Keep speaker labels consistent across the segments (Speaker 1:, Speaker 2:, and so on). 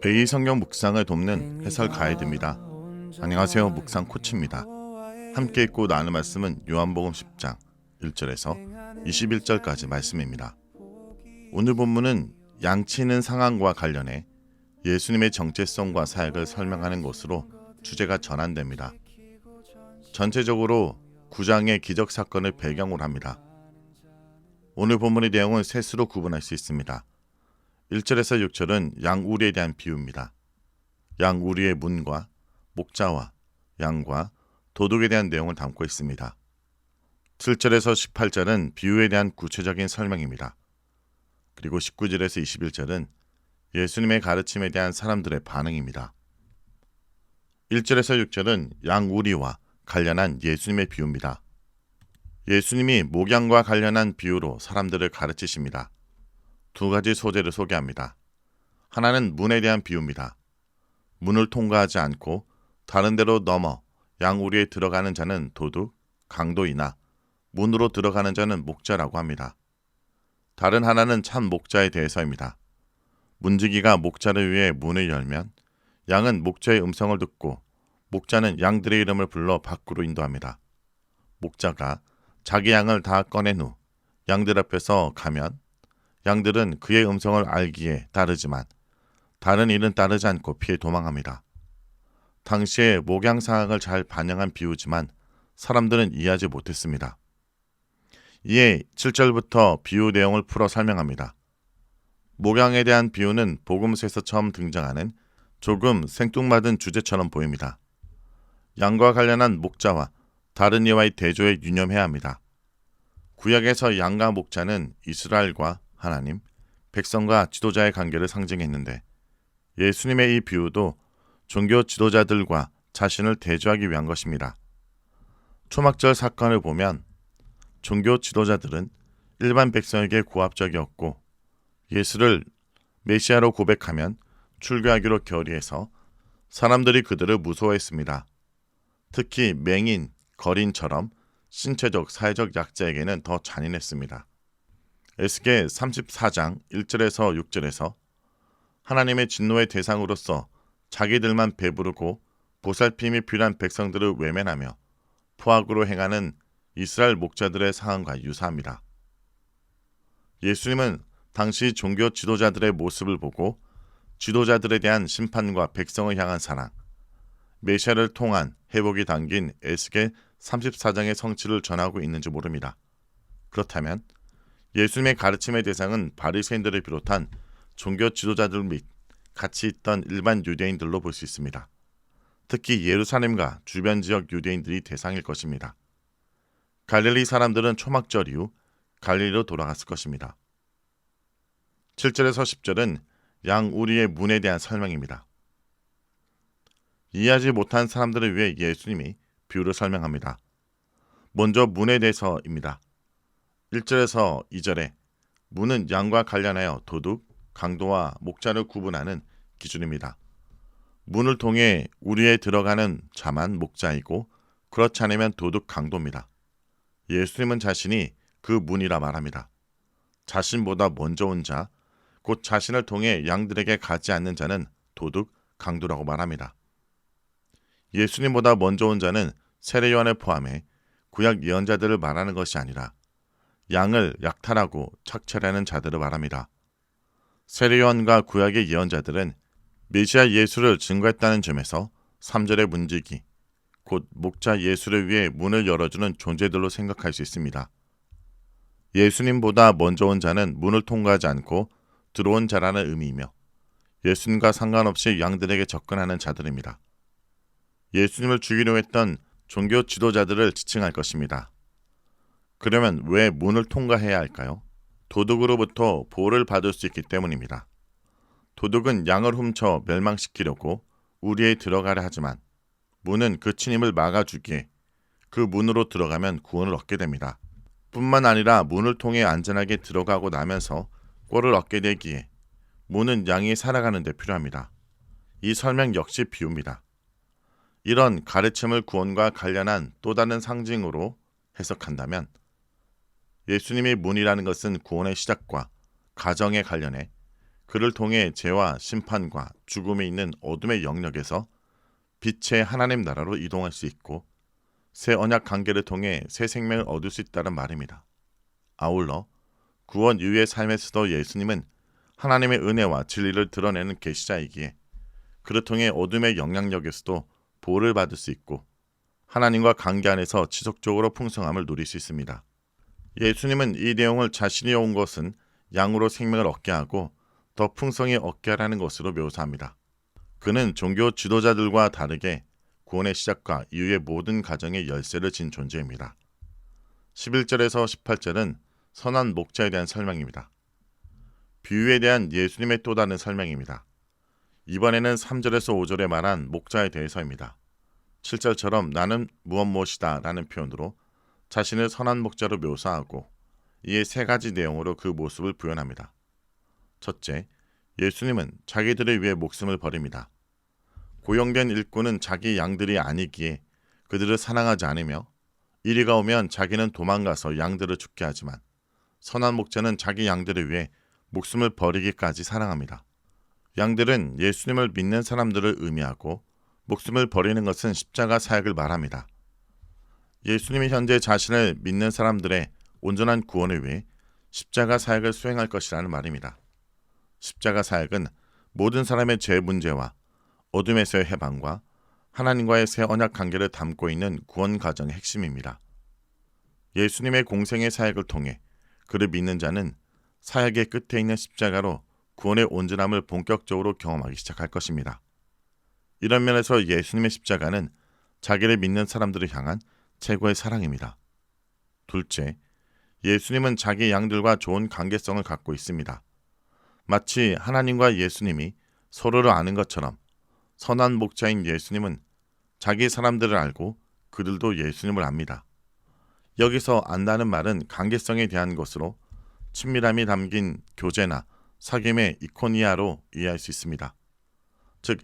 Speaker 1: 매일 성경 묵상을 돕는 해설 가이드입니다. 안녕하세요. 묵상 코치입니다. 함께 읽고 나눌 말씀은 요한복음 10장 1절에서 21절까지 말씀입니다. 오늘 본문은 양치는 상황과 관련해 예수님의 정체성과 사역을 설명하는 것으로 주제가 전환됩니다. 전체적으로 9장의 기적 사건을 배경으로 합니다. 오늘 본문의 내용은 셋으로 구분할 수 있습니다. 1절에서 6절은 양우리에 대한 비유입니다. 양우리의 문과 목자와 양과 도둑에 대한 내용을 담고 있습니다. 7절에서 18절은 비유에 대한 구체적인 설명입니다. 그리고 19절에서 21절은 예수님의 가르침에 대한 사람들의 반응입니다. 1절에서 6절은 양우리와 관련한 예수님의 비유입니다. 예수님이 목양과 관련한 비유로 사람들을 가르치십니다. 두 가지 소재를 소개합니다. 하나는 문에 대한 비유입니다. 문을 통과하지 않고 다른 데로 넘어 양우리에 들어가는 자는 도둑, 강도이나 문으로 들어가는 자는 목자라고 합니다. 다른 하나는 참 목자에 대해서입니다. 문지기가 목자를 위해 문을 열면 양은 목자의 음성을 듣고 목자는 양들의 이름을 불러 밖으로 인도합니다. 목자가 자기 양을 다 꺼낸 후 양들 앞에서 가면 양들은 그의 음성을 알기에 따르지만 다른 이는 따르지 않고 피해 도망합니다. 당시의 목양 상황을 잘 반영한 비유지만 사람들은 이해하지 못했습니다. 이에 7절부터 비유 내용을 풀어 설명합니다. 목양에 대한 비유는 복음서에서 처음 등장하는 조금 생뚱맞은 주제처럼 보입니다. 양과 관련한 목자와 다른 이와의 대조에 유념해야 합니다. 구약에서 양과 목자는 이스라엘과 하나님, 백성과 지도자의 관계를 상징했는데 예수님의 이 비유도 종교 지도자들과 자신을 대조하기 위한 것입니다. 초막절 사건을 보면 종교 지도자들은 일반 백성에게 고압적이었고 예수를 메시아로 고백하면 출교하기로 결의해서 사람들이 그들을 무서워했습니다. 특히 맹인, 거린처럼 신체적, 사회적 약자에게는 더 잔인했습니다. 에스겔 34장 1절에서 6절에서 하나님의 진노의 대상으로서 자기들만 배부르고 보살핌이 필요한 백성들을 외면하며 포악으로 행하는 이스라엘 목자들의 상황과 유사합니다. 예수님은 당시 종교 지도자들의 모습을 보고 지도자들에 대한 심판과 백성을 향한 사랑, 메시아를 통한 회복이 담긴 에스겔 34장의 성취를 전하고 있는지 모릅니다. 그렇다면 예수님의 가르침의 대상은 바리새인들을 비롯한 종교 지도자들 및 같이 있던 일반 유대인들로 볼 수 있습니다. 특히 예루살렘과 주변 지역 유대인들이 대상일 것입니다. 갈릴리 사람들은 초막절 이후 갈릴리로 돌아갔을 것입니다. 7절에서 10절은 양우리의 문에 대한 설명입니다. 이해하지 못한 사람들을 위해 예수님이 비유를 설명합니다. 먼저 문에 대해서입니다. 1절에서 2절에 문은 양과 관련하여 도둑, 강도와 목자를 구분하는 기준입니다. 문을 통해 우리에 들어가는 자만 목자이고 그렇지 않으면 도둑, 강도입니다. 예수님은 자신이 그 문이라 말합니다. 자신보다 먼저 온 자, 곧 자신을 통해 양들에게 가지 않는 자는 도둑, 강도라고 말합니다. 예수님보다 먼저 온 자는 세례 요한을 포함해 구약 예언자들을 말하는 것이 아니라 양을 약탈하고 착취하는 자들을 말합니다. 세례 요한과 구약의 예언자들은 메시아 예수를 증거했다는 점에서 3절의 문지기, 곧 목자 예수를 위해 문을 열어주는 존재들로 생각할 수 있습니다. 예수님보다 먼저 온 자는 문을 통과하지 않고 들어온 자라는 의미이며 예수님과 상관없이 양들에게 접근하는 자들입니다. 예수님을 죽이려 했던 종교 지도자들을 지칭할 것입니다. 그러면 왜 문을 통과해야 할까요? 도둑으로부터 보호를 받을 수 있기 때문입니다. 도둑은 양을 훔쳐 멸망시키려고 우리에 들어가려 하지만 문은 그 침입을 막아주기에 그 문으로 들어가면 구원을 얻게 됩니다. 뿐만 아니라 문을 통해 안전하게 들어가고 나면서 꼴을 얻게 되기에 문은 양이 살아가는 데 필요합니다. 이 설명 역시 비유입니다. 이런 가르침을 구원과 관련한 또 다른 상징으로 해석한다면 예수님의 문이라는 것은 구원의 시작과 가정에 관련해 그를 통해 죄와 심판과 죽음이 있는 어둠의 영역에서 빛의 하나님 나라로 이동할 수 있고 새 언약 관계를 통해 새 생명을 얻을 수 있다는 말입니다. 아울러 구원 이후의 삶에서도 예수님은 하나님의 은혜와 진리를 드러내는 계시자이기에 그를 통해 어둠의 영향력에서도 보호를 받을 수 있고 하나님과 관계 안에서 지속적으로 풍성함을 누릴 수 있습니다. 예수님은 이 내용을 자신이 온 것은 양으로 생명을 얻게 하고 더 풍성히 얻게 하라는 것으로 묘사합니다. 그는 종교 지도자들과 다르게 구원의 시작과 이후의 모든 과정의 열쇠를 진 존재입니다. 11절에서 18절은 선한 목자에 대한 설명입니다. 비유에 대한 예수님의 또 다른 설명입니다. 이번에는 3절에서 5절에 말한 목자에 대해서입니다. 7절처럼 나는 무엇이다 라는 표현으로 자신을 선한 목자로 묘사하고 이에 세 가지 내용으로 그 모습을 부연합니다. 첫째, 예수님은 자기들을 위해 목숨을 버립니다. 고용된 일꾼은 자기 양들이 아니기에 그들을 사랑하지 않으며 이리가 오면 자기는 도망가서 양들을 죽게 하지만 선한 목자는 자기 양들을 위해 목숨을 버리기까지 사랑합니다. 양들은 예수님을 믿는 사람들을 의미하고 목숨을 버리는 것은 십자가 사역을 말합니다. 예수님이 현재 자신을 믿는 사람들의 온전한 구원을 위해 십자가 사역을 수행할 것이라는 말입니다. 십자가 사역은 모든 사람의 죄 문제와 어둠에서의 해방과 하나님과의 새 언약 관계를 담고 있는 구원 과정의 핵심입니다. 예수님의 공생의 사역을 통해 그를 믿는 자는 사역의 끝에 있는 십자가로 구원의 온전함을 본격적으로 경험하기 시작할 것입니다. 이런 면에서 예수님의 십자가는 자기를 믿는 사람들을 향한 최고의 사랑입니다. 둘째, 예수님은 자기 양들과 좋은 관계성을 갖고 있습니다. 마치 하나님과 예수님이 서로를 아는 것처럼 선한 목자인 예수님은 자기 사람들을 알고 그들도 예수님을 압니다. 여기서 안다는 말은 관계성에 대한 것으로 친밀함이 담긴 교제나 사귐의 이코니아로 이해할 수 있습니다. 즉,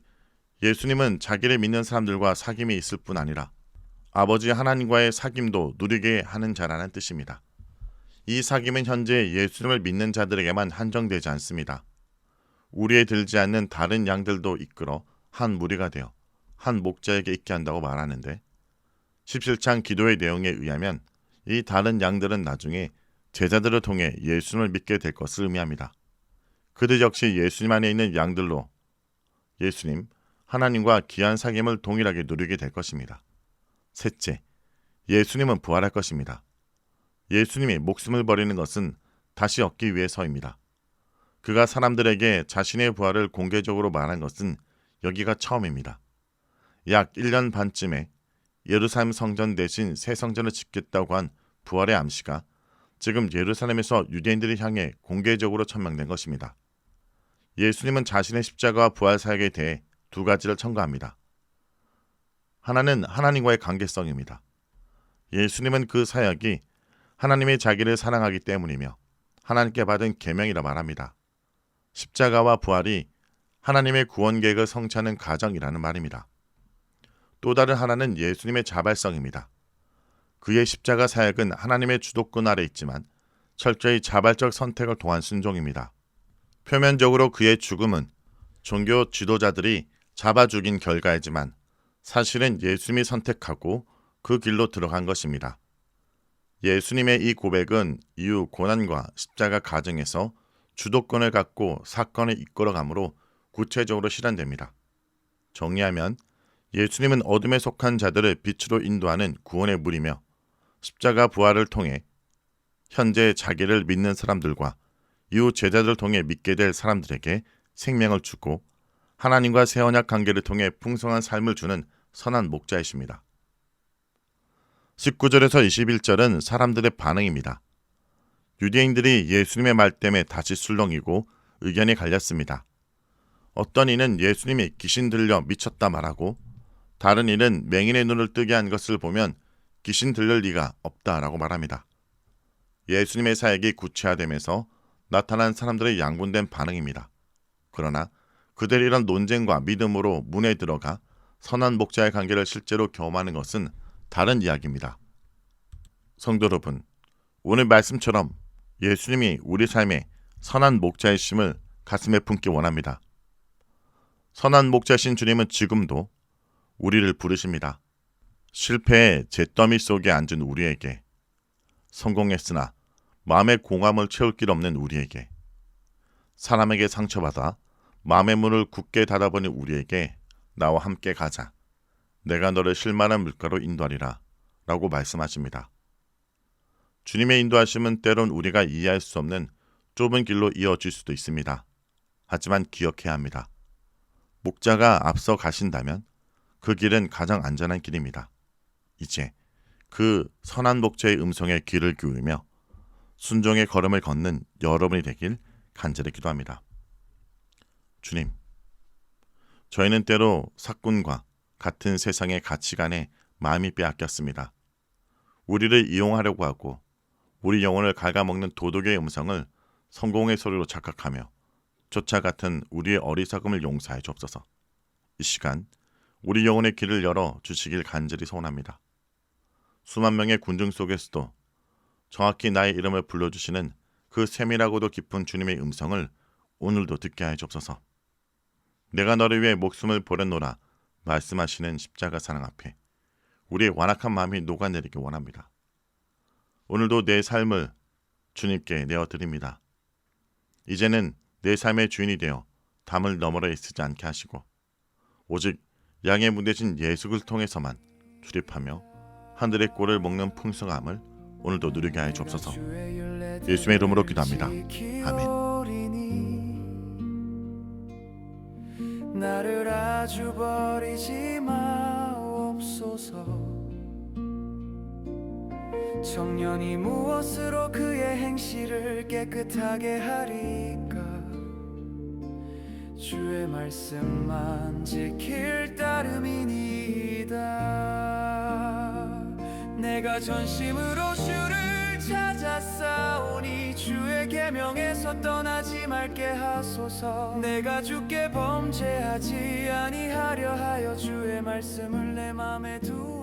Speaker 1: 예수님은 자기를 믿는 사람들과 사귐이 있을 뿐 아니라 아버지 하나님과의 사귐도 누리게 하는 자라는 뜻입니다. 이 사귐은 현재 예수님을 믿는 자들에게만 한정되지 않습니다. 우리에 들지 않는 다른 양들도 이끌어 한 무리가 되어 한 목자에게 있게 한다고 말하는데 17장 기도의 내용에 의하면 이 다른 양들은 나중에 제자들을 통해 예수님을 믿게 될 것을 의미합니다. 그들 역시 예수님 안에 있는 양들로 예수님, 하나님과 귀한 사귐을 동일하게 누리게 될 것입니다. 셋째, 예수님은 부활할 것입니다. 예수님이 목숨을 버리는 것은 다시 얻기 위해서입니다. 그가 사람들에게 자신의 부활을 공개적으로 말한 것은 여기가 처음입니다. 약 1년 반쯤에 예루살렘 성전 대신 새 성전을 짓겠다고 한 부활의 암시가 지금 예루살렘에서 유대인들을 향해 공개적으로 천명된 것입니다. 예수님은 자신의 십자가와 부활 사역에 대해 두 가지를 첨가합니다. 하나는 하나님과의 관계성입니다. 예수님은 그 사역이 하나님이 자기를 사랑하기 때문이며 하나님께 받은 계명이라 말합니다. 십자가와 부활이 하나님의 구원 계획을 성취하는 과정이라는 말입니다. 또 다른 하나는 예수님의 자발성입니다. 그의 십자가 사역은 하나님의 주도권 아래 있지만 철저히 자발적 선택을 통한 순종입니다. 표면적으로 그의 죽음은 종교 지도자들이 잡아 죽인 결과이지만 사실은 예수님이 선택하고 그 길로 들어간 것입니다. 예수님의 이 고백은 이후 고난과 십자가 과정에서 주도권을 갖고 사건을 이끌어가므로 구체적으로 실현됩니다. 정리하면 예수님은 어둠에 속한 자들을 빛으로 인도하는 구원의 물이며 십자가 부활을 통해 현재 자기를 믿는 사람들과 이후 제자들을 통해 믿게 될 사람들에게 생명을 주고 하나님과 새 언약 관계를 통해 풍성한 삶을 주는 선한 목자이십니다. 19절에서 21절은 사람들의 반응입니다. 유대인들이 예수님의 말 때문에 다시 술렁이고 의견이 갈렸습니다. 어떤 이는 예수님이 귀신 들려 미쳤다 말하고 다른 이는 맹인의 눈을 뜨게 한 것을 보면 귀신 들릴 리가 없다라고 말합니다. 예수님의 사역이 구체화되면서 나타난 사람들의 양분된 반응입니다. 그러나 그들이 이런 논쟁과 믿음으로 문에 들어가 선한 목자의 관계를 실제로 경험하는 것은 다른 이야기입니다. 성도 여러분, 오늘 말씀처럼 예수님이 우리 삶에 선한 목자이심을 가슴에 품기 원합니다. 선한 목자신 주님은 지금도 우리를 부르십니다. 실패의 잿더미 속에 앉은 우리에게, 성공했으나 마음의 공함을 채울 길 없는 우리에게, 사람에게 상처받아 마음의 문을 굳게 닫아버린 우리에게 나와 함께 가자. 내가 너를 실만한 물가로 인도하리라 라고 말씀하십니다. 주님의 인도하심은 때론 우리가 이해할 수 없는 좁은 길로 이어질 수도 있습니다. 하지만 기억해야 합니다. 목자가 앞서 가신다면 그 길은 가장 안전한 길입니다. 이제 그 선한 목자의 음성에 귀를 기울이며 순종의 걸음을 걷는 여러분이 되길 간절히 기도합니다. 주님, 저희는 때로 사꾼과 같은 세상의 가치관에 마음이 빼앗겼습니다. 우리를 이용하려고 하고 우리 영혼을 갉아먹는 도덕의 음성을 성공의 소리로 착각하며 조차 같은 우리의 어리석음을 용서해 주옵소서. 이 시간 우리 영혼의 길을 열어 주시길 간절히 소원합니다. 수만 명의 군중 속에서도 정확히 나의 이름을 불러주시는 그 세밀하고도 깊은 주님의 음성을 오늘도 듣게 하여 주옵소서. 내가 너를 위해 목숨을 버렸노라 말씀하시는 십자가 사랑 앞에 우리의 완악한 마음이 녹아내리기 원합니다. 오늘도 내 삶을 주님께 내어드립니다. 이제는 내 삶의 주인이 되어 담을 너머로 애쓰지 않게 하시고 오직 양의 무대진 예수를 통해서만 출입하며 하늘의 꼴을 먹는 풍성함을 오늘도 누리게 하여 주옵소서. 예수의 이름으로 기도합니다. 아멘.
Speaker 2: 나를 아주 버리지 마옵소서. 청년이 무엇으로 그의 행실을 깨끗하게 하리까. 주의 말씀만 지킬 따름이니이다. 내가 전심으로 주를 찾았사오니 주의 계명에서 떠나지 말게 하소서. 내가 주께 범죄하지 아니하려 하여 주의 말씀을 내 맘에 두